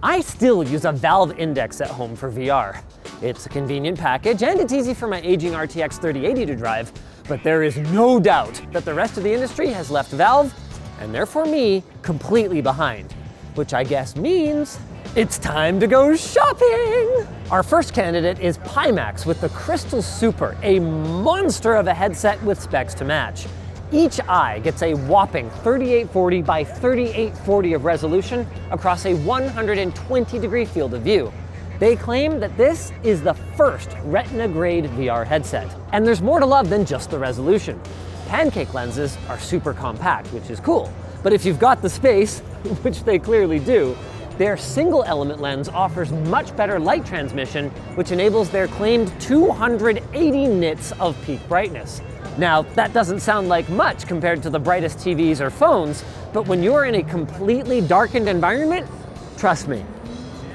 I still use a Valve Index at home for VR. It's a convenient package and it's easy for my aging RTX 3080 to drive, but there is no doubt that the rest of the industry has left Valve, and therefore me, completely behind. Which I guess means it's time to go shopping! Our first candidate is Pimax with the Crystal Super, a monster of a headset with specs to match. Each eye gets a whopping 3840 by 3840 of resolution across a 120-degree field of view. They claim that this is the first Retina-grade VR headset. And there's more to love than just the resolution. Pancake lenses are super compact, which is cool. But if you've got the space, which they clearly do, their single-element lens offers much better light transmission, which enables their claimed 280 nits of peak brightness. Now, that doesn't sound like much compared to the brightest TVs or phones, but when you're in a completely darkened environment, trust me,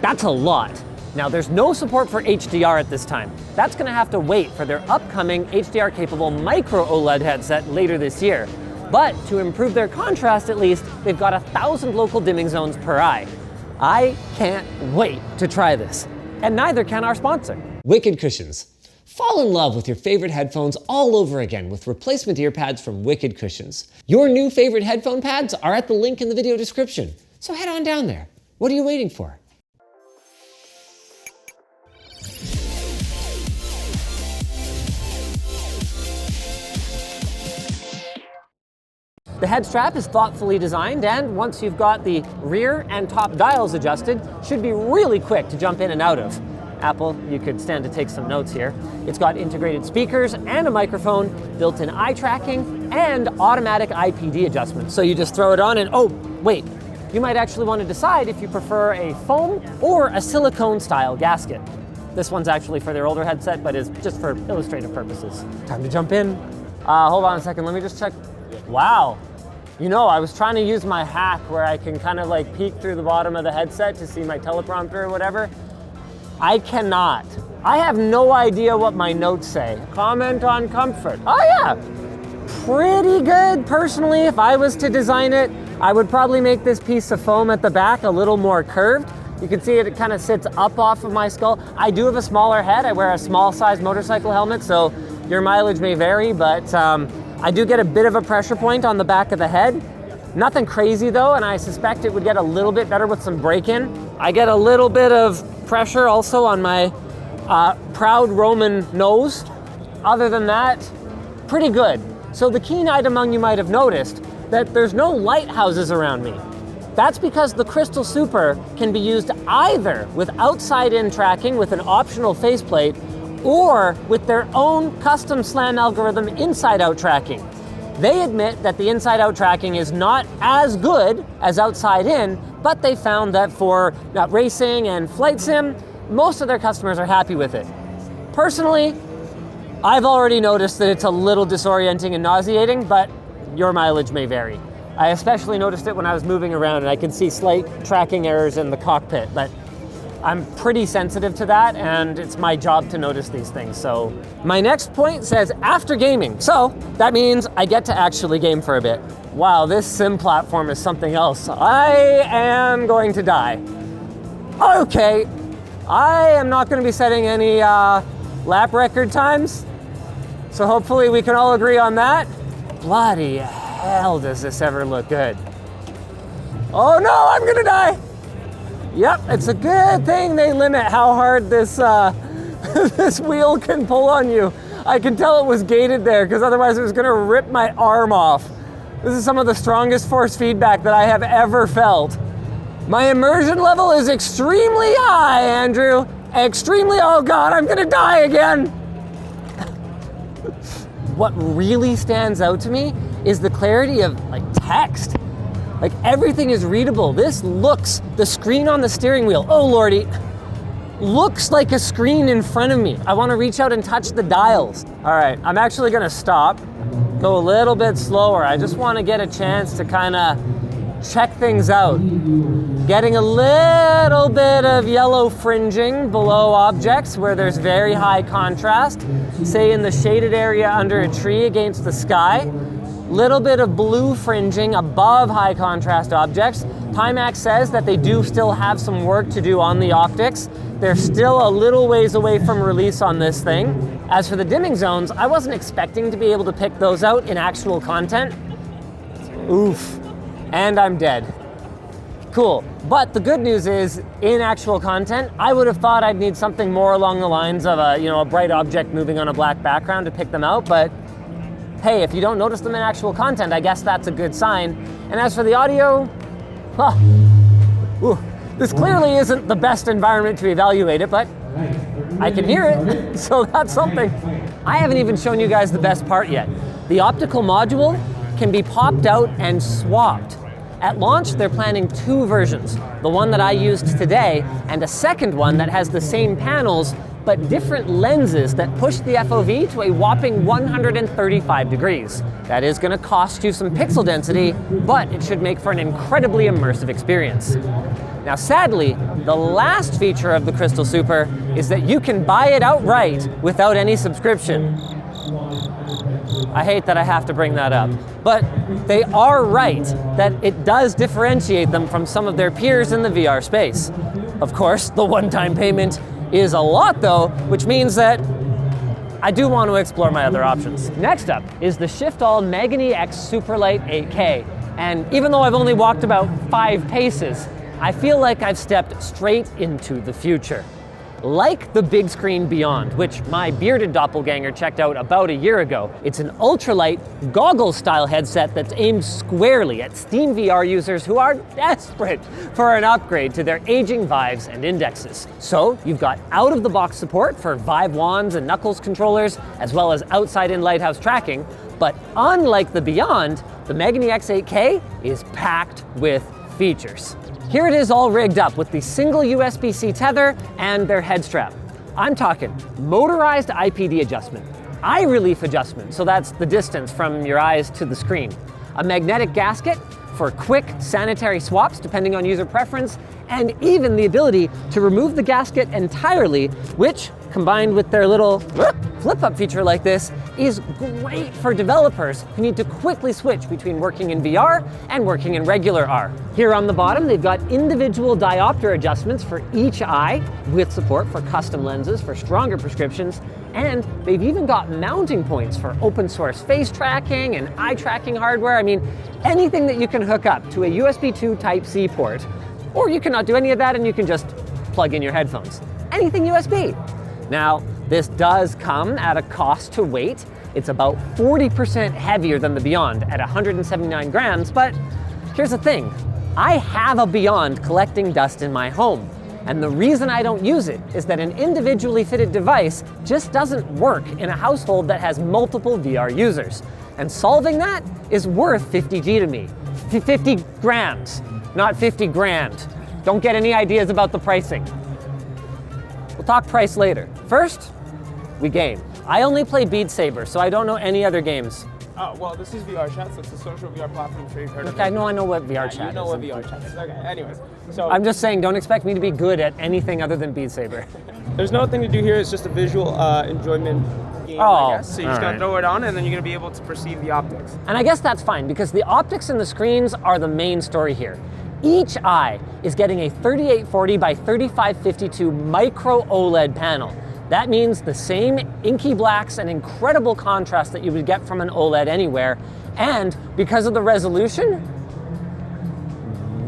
that's a lot. Now, there's no support for HDR at this time. That's gonna have to wait for their upcoming HDR-capable micro OLED headset later this year. But to improve their contrast at least, they've got 1,000 local dimming zones per eye. I can't wait to try this. And neither can our sponsor. Wicked Cushions. Fall in love with your favorite headphones all over again with replacement ear pads from Wicked Cushions. Your new favorite headphone pads are at the link in the video description, so head on down there. What are you waiting for? The head strap is thoughtfully designed, and once you've got the rear and top dials adjusted, should be really quick to jump in and out of. Apple, you could stand to take some notes here. It's got integrated speakers and a microphone, built-in eye tracking, and automatic IPD adjustment. So you just throw it on and, oh, wait, you might actually want to decide if you prefer a foam or a silicone-style gasket. This one's actually for their older headset, but is just for illustrative purposes. Time to jump in. Hold on a second, let me just check. Wow. You know, I was trying to use my hack where I can kind of like peek through the bottom of the headset to see my teleprompter or whatever. I cannot. I have no idea what my notes say. Comment on comfort. Oh yeah, pretty good. Personally, if I was to design it, I would probably make this piece of foam at the back a little more curved. You can see it kind of sits up off of my skull. I do have a smaller head. I wear a small size motorcycle helmet, so your mileage may vary, but I do get a bit of a pressure point on the back of the head. Nothing crazy though, and I suspect it would get a little bit better with some break-in. I get a little bit of pressure also on my proud Roman nose. Other than that, pretty good. So the keen eyed among you might have noticed that there's no lighthouses around me. That's because the Crystal Super can be used either with outside-in tracking with an optional faceplate, or with their own custom SLAM algorithm inside-out tracking. They admit that the inside-out tracking is not as good as outside-in, but they found that for racing and flight sim, most of their customers are happy with it. Personally, I've already noticed that it's a little disorienting and nauseating, but your mileage may vary. I especially noticed it when I was moving around and I could see slight tracking errors in the cockpit, but I'm pretty sensitive to that, and it's my job to notice these things. So my next point says after gaming. So that means I get to actually game for a bit. Wow, this sim platform is something else. I am going to die. Okay, I am not going to be setting any lap record times. So hopefully we can all agree on that. Bloody hell, does this ever look good. Oh no, I'm going to die. Yep, it's a good thing they limit how hard this this wheel can pull on you. I can tell it was gated there because otherwise it was gonna rip my arm off. This is some of the strongest force feedback that I have ever felt. My immersion level is extremely high, Andrew. Extremely, oh God, I'm gonna die again. What really stands out to me is the clarity of like text. Like everything is readable. This looks, the screen on the steering wheel, oh lordy, looks like a screen in front of me. I want to reach out and touch the dials. All right, I'm actually gonna stop, go a little bit slower. I just want to get a chance to kind of check things out. Getting a little bit of yellow fringing below objects where there's very high contrast, say in the shaded area under a tree against the sky. Little bit of blue fringing above high contrast objects, Pimax says that they do still have some work to do on the optics. They're still a little ways away from release on this thing. As for the dimming zones, I wasn't expecting to be able to pick those out in actual content. Oof, and I'm dead. Cool, but the good news is, in actual content, I would have thought I'd need something more along the lines of a bright object moving on a black background to pick them out, but hey, if you don't notice them in actual content, I guess that's a good sign. And as for the audio, this clearly isn't the best environment to evaluate it, but I can hear it, so that's something. I haven't even shown you guys the best part yet. The optical module can be popped out and swapped. At launch, they're planning 2 versions, the one that I used today, and a second one that has the same panels, but different lenses that push the FOV to a whopping 135 degrees. That is gonna cost you some pixel density, but it should make for an incredibly immersive experience. Now sadly, the last feature of the Crystal Super is that you can buy it outright without any subscription. I hate that I have to bring that up, but they are right that it does differentiate them from some of their peers in the VR space. Of course, the one-time payment is a lot though, which means that I do want to explore my other options. Next up is the Shiftall MeganeX Superlight 8K, and even though I've only walked about 5 paces, I feel like I've stepped straight into the future. Like the big screen Beyond, which my bearded doppelganger checked out about a year ago, it's an ultralight, goggle-style headset that's aimed squarely at Steam VR users who are desperate for an upgrade to their aging Vives and indexes. So you've got out-of-the-box support for Vive wands and Knuckles controllers, as well as outside-in lighthouse tracking, but unlike the Beyond, the MeganeX 8K is packed with features. Here it is all rigged up with the single USB-C tether and their head strap. I'm talking motorized IPD adjustment, eye relief adjustment, so that's the distance from your eyes to the screen, a magnetic gasket for quick sanitary swaps depending on user preference, and even the ability to remove the gasket entirely, which, combined with their little flip-up feature like this, is great for developers who need to quickly switch between working in VR and working in regular R. Here on the bottom, they've got individual diopter adjustments for each eye, with support for custom lenses for stronger prescriptions, and they've even got mounting points for open source face tracking and eye tracking hardware. I mean, anything that you can hook up to a USB 2 Type-C port, or you cannot do any of that and you can just plug in your headphones. Anything USB. Now, this does come at a cost to weight. It's about 40% heavier than the Beyond at 179 grams, but here's the thing. I have a Beyond collecting dust in my home, and the reason I don't use it is that an individually fitted device just doesn't work in a household that has multiple VR users. And solving that is worth 50G to me. 50 grams, not 50 grand. Don't get any ideas about the pricing. We'll talk price later. First, we game. I only play Beat Saber, so I don't know any other games. Oh, well, this is VR Chat, so it's a social VR platform. I'm sure you've heard of it. I know what VR Chat is. You know what VR Chat is. Okay, anyways. So I'm just saying, don't expect me to be good at anything other than Beat Saber. there's nothing to do here. It's just a visual enjoyment game, I guess. So you're just going to throw it on, and then you're going to be able to perceive the optics. And I guess that's fine, because the optics in the screens are the main story here. Each eye is getting a 3840 by 3552 micro OLED panel. That means the same inky blacks and incredible contrast that you would get from an OLED anywhere. And because of the resolution,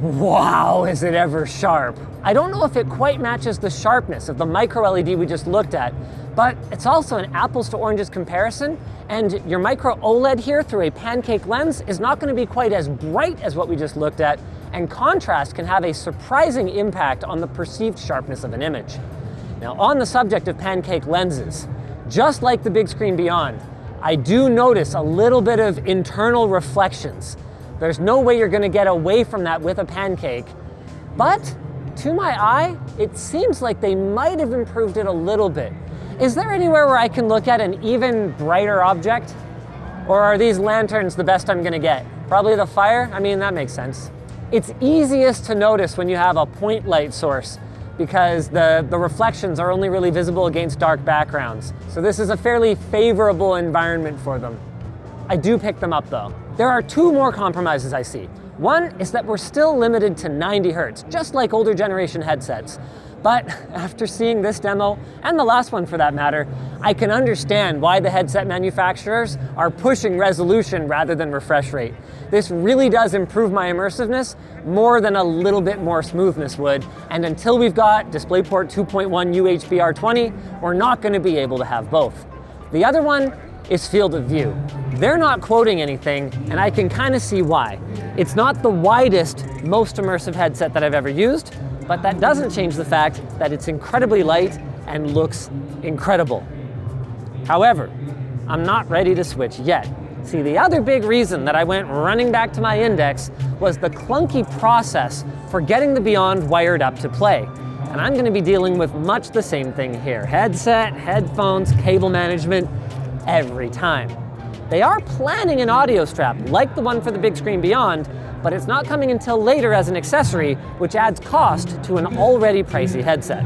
wow, is it ever sharp. I don't know if it quite matches the sharpness of the micro LED we just looked at, but it's also an apples to oranges comparison, and your micro OLED here through a pancake lens is not going to be quite as bright as what we just looked at, and contrast can have a surprising impact on the perceived sharpness of an image. Now, on the subject of pancake lenses, just like the big screen Beyond, I do notice a little bit of internal reflections. There's no way you're going to get away from that with a pancake, but to my eye, it seems like they might have improved it a little bit. Is there anywhere where I can look at an even brighter object? Or are these lanterns the best I'm going to get? Probably the fire? I mean, that makes sense. It's easiest to notice when you have a point light source, because the reflections are only really visible against dark backgrounds. So this is a fairly favorable environment for them. I do pick them up though. There are 2 more compromises I see. One is that we're still limited to 90 Hertz, just like older generation headsets. But after seeing this demo, and the last one for that matter, I can understand why the headset manufacturers are pushing resolution rather than refresh rate. This really does improve my immersiveness more than a little bit more smoothness would, and until we've got DisplayPort 2.1 UHBR20, we're not going to be able to have both. The other one is field of view. They're not quoting anything, and I can kind of see why. It's not the widest, most immersive headset that I've ever used, but that doesn't change the fact that it's incredibly light and looks incredible. However, I'm not ready to switch yet. See, the other big reason that I went running back to my Index was the clunky process for getting the Beyond wired up to play. And I'm gonna be dealing with much the same thing here. Headset, headphones, cable management, every time. They are planning an audio strap like the one for the big screen Beyond, but it's not coming until later as an accessory, which adds cost to an already pricey headset.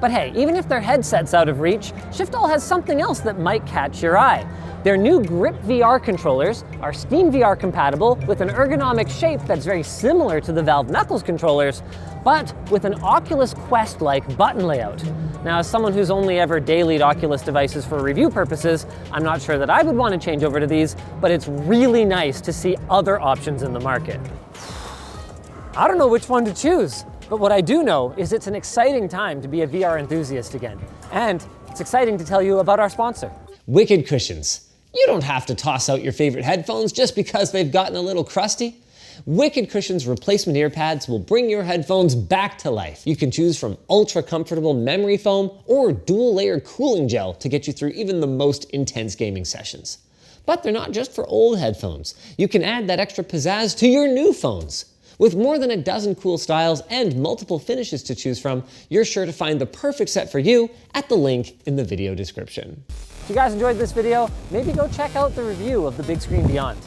But hey, even if their headset's out of reach, Shiftall has something else that might catch your eye. Their new Grip VR controllers are Steam VR compatible with an ergonomic shape that's very similar to the Valve Knuckles controllers, but with an Oculus Quest-like button layout. Now, as someone who's only ever dailied Oculus devices for review purposes, I'm not sure that I would want to change over to these, but it's really nice to see other options in the market. I don't know which one to choose, but what I do know is it's an exciting time to be a VR enthusiast again. And it's exciting to tell you about our sponsor. Wicked Cushions. You don't have to toss out your favorite headphones just because they've gotten a little crusty. Wicked Cushions replacement ear pads will bring your headphones back to life. You can choose from ultra comfortable memory foam or dual layer cooling gel to get you through even the most intense gaming sessions. But they're not just for old headphones. You can add that extra pizzazz to your new phones. With more than a dozen cool styles and multiple finishes to choose from, you're sure to find the perfect set for you at the link in the video description. If you guys enjoyed this video, maybe go check out the review of the Big Screen Beyond.